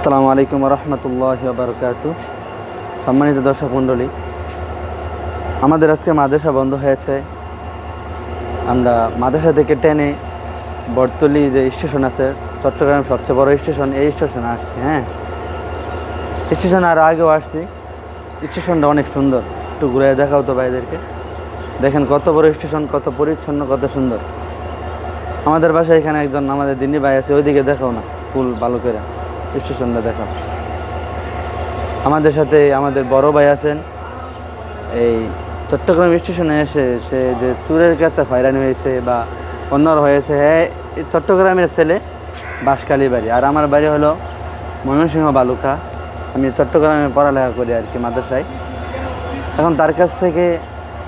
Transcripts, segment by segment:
আসসালামু আলাইকুম রহমতুল্লাহি ওয়া বারাকাতুহু। সম্মানিত দর্শক মণ্ডলী, আমাদের আজকে মাদ্রাসা বন্ধ হয়েছে। আমরা মাদ্রাসা থেকে ট্রেনে বটতলী যে স্টেশন আছে, চট্টগ্রাম সবচেয়ে বড় স্টেশন, এই স্টেশনে আসছি। স্টেশনে আর আগেও আসছি। স্টেশনটা অনেক সুন্দর, একটু ঘুরে দেখাও তো ভাইদেরকে। দেখেন কত বড় স্টেশন, কত পরিচ্ছন্ন, কত সুন্দর। আমাদের বাসায় এখানে একজন আমাদের দিনী ভাই আছে, ওইদিকে দেখাও না, ফুল ভালো করে স্টেশনটা দেখাও। আমাদের সাথে আমাদের বড় ভাই আছেন। এই চট্টগ্রাম স্টেশনে এসে সে যে চুরের কাছে হয়রানি হয়েছে বা অন্যর হয়েছে, হ্যাঁ, চট্টগ্রামের ছেলে, বাঁশখালী বাড়ি। আর আমার বাড়ি হলো ময়মনসিংহ বালুকা। আমি চট্টগ্রামে পড়ালেখা করি আর কি, মাদ্রাসায়। এখন তার কাছ থেকে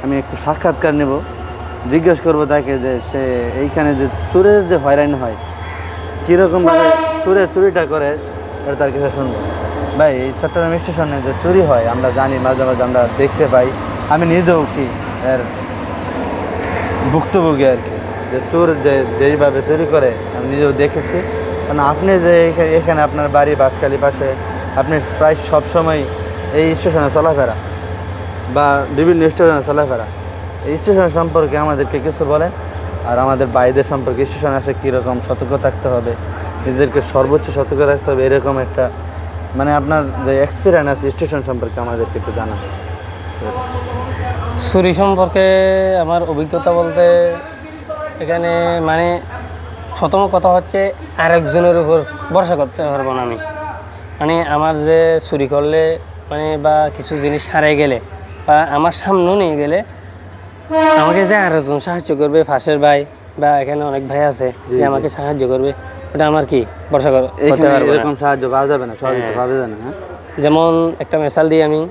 আমি একটু সাক্ষাৎকার নেব, জিজ্ঞেস করবো তাকে যে সে এইখানে যে চুরের যে হয়রানি হয়, কীরকমভাবে চুরিটা করে, এটা তার কাছে শুনবো। ভাই, এই চট্টগ্রাম স্টেশনে যে চুরি হয় আমরা জানি, মাঝে মাঝে আমরা দেখতে পাই। আমি নিজেও কি এর ভুক্তভোগী আর কি, যে চোর যেইভাবে চুরি করে আমি নিজেও দেখেছি। কারণ আপনি যে এখানে আপনার বাড়ি বাঁশখালী পাশে, আপনি প্রায় সবসময় এই স্টেশনে চলাফেরা বা বিভিন্ন স্টেশনে চলাফেরা, এই স্টেশন সম্পর্কে আমাদেরকে কিছু বলেন। আর আমাদের ভাইদের সম্পর্কে স্টেশনে আসে কীরকম সতর্ক থাকতে হবে, নিজেদেরকে সর্বোচ্চ সতর্ক রাখতে হবে, এরকম একটা মানে আপনার যে এক্সপিরিয়েন্স আছে স্টেশন সম্পর্কে আমাদেরকে একটু জানান। চুরি সম্পর্কে আমার অভিজ্ঞতা বলতে, এখানে মানে প্রথম কথা হচ্ছে আরেকজনের উপর ভরসা করতে পারবো না আমি। মানে আমার যে চুরি করলে মানে বা কিছু জিনিস হারিয়ে গেলে বা আমার সামনেও নিয়ে গেলে আমাকে যে আরেকজন সাহায্য করবে, পাশের ভাই বা এখানে অনেক ভাই আছে যে আমাকে সাহায্য করবে, ওটা আমার কি ভরসা করতে পারবো না। এরকম সাহায্য পাওয়া যাবে না, সহজে পাওয়া যাবে না। যেমন একটা মিসাল দিই আমি,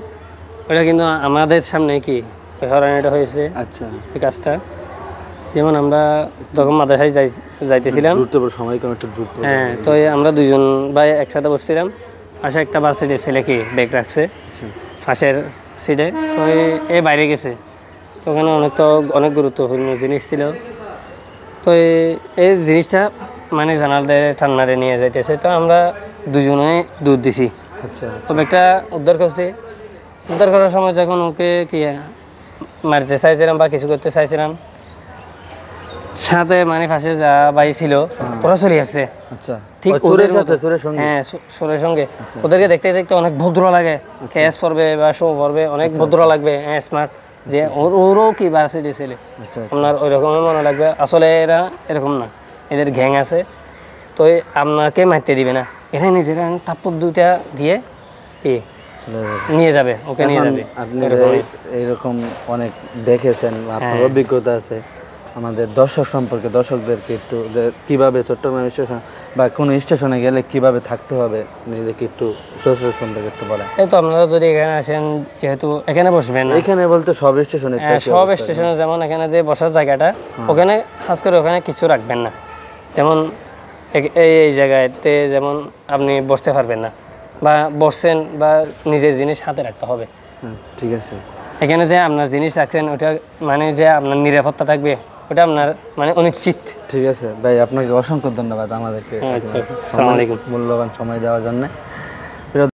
ওটা কিন্তু আমাদের সামনে কি হয়রানিটা হয়েছে। আচ্ছা, এই কাজটা যেমন আমরা যখন মাদ্রাসায় যাইতেছিলাম, সময় কম, একটু দ্রুত। হ্যাঁ, তো আমরা দুইজন ভাই একসাথে বসছিলাম। পাশে একটা ভার্সিটির ছেলে কি ব্যাগ রাখছে পাশের সিটে, তো এ বাইরে গেছে। তো ওখানে অনেক গুরুত্বপূর্ণ জিনিস ছিল। তো এই জিনিসটা মানে জানালাতে ঠান্ডারে নিয়ে যাইতেছে, তো আমরা দুজনে দূর দিছি। আচ্ছা, তো ব্যাগটা উদ্ধার করছি। উদ্ধার করার সময় যখন ওকে কি মারতে চাইছিলাম বা কিছু করতে চাইছিলাম, সাথে মানে পাশে যা ভাই ছিল ওরা চলে আসছে। আচ্ছা, ঠিক চোরের সাথে, হ্যাঁ, চোরের সঙ্গে। ওদেরকে দেখতে দেখতে অনেক ভদ্র লাগে, ক্যাশ পড়বে বা শো পড়বে, অনেক ভদ্র লাগবে, স্মার্ট, যে ওরও কি ভার্সিটি ছেলে, আপনার ওই রকমের মনে লাগবে। আসলে এরা এরকম না, এদের গ্যাং আছে। তো আপনাকে মারতে দিবে না, এরা নিজেরা থাপ্পড় দুইটা দিয়ে কি নিয়ে যাবে, ওকে নিয়ে যাবে। আপনি এইরকম অনেক দেখেছেন, আপনার অভিজ্ঞতা আছে। আমাদের দর্শক সম্পর্কে, দর্শকদেরকে একটু কীভাবে চট্টগ্রাম স্টেশন বা কোনো স্টেশনে গেলে কিভাবে থাকতে হবে, নিজেকে একটু দর্শক সম্পর্কে একটু বলেন। এই তো আপনারা যদি এখানে আসেন, যেহেতু এখানে বসবেন না, এখানে বলতে সব স্টেশনে, সব স্টেশনে যেমন এখানে যে বসার জায়গাটা, ওখানে খাস করে ওখানে কিছু রাখবেন না। যেমন এই জায়গাতে যেমন আপনি বসতে পারবেন না, বা বসছেন বা নিজের জিনিস হাতে রাখতে হবে। ঠিক আছে। এখানে যে আপনার জিনিস রাখছেন, ওটা মানে যে আপনার নিরাপত্তা থাকবে, ওটা আপনার মানে অনিশ্চিত। ঠিক আছে ভাই, আপনাকে অসংখ্য ধন্যবাদ আমাদেরকে আসসালামু আলাইকুম, মূল্যবান সময় দেওয়ার জন্য।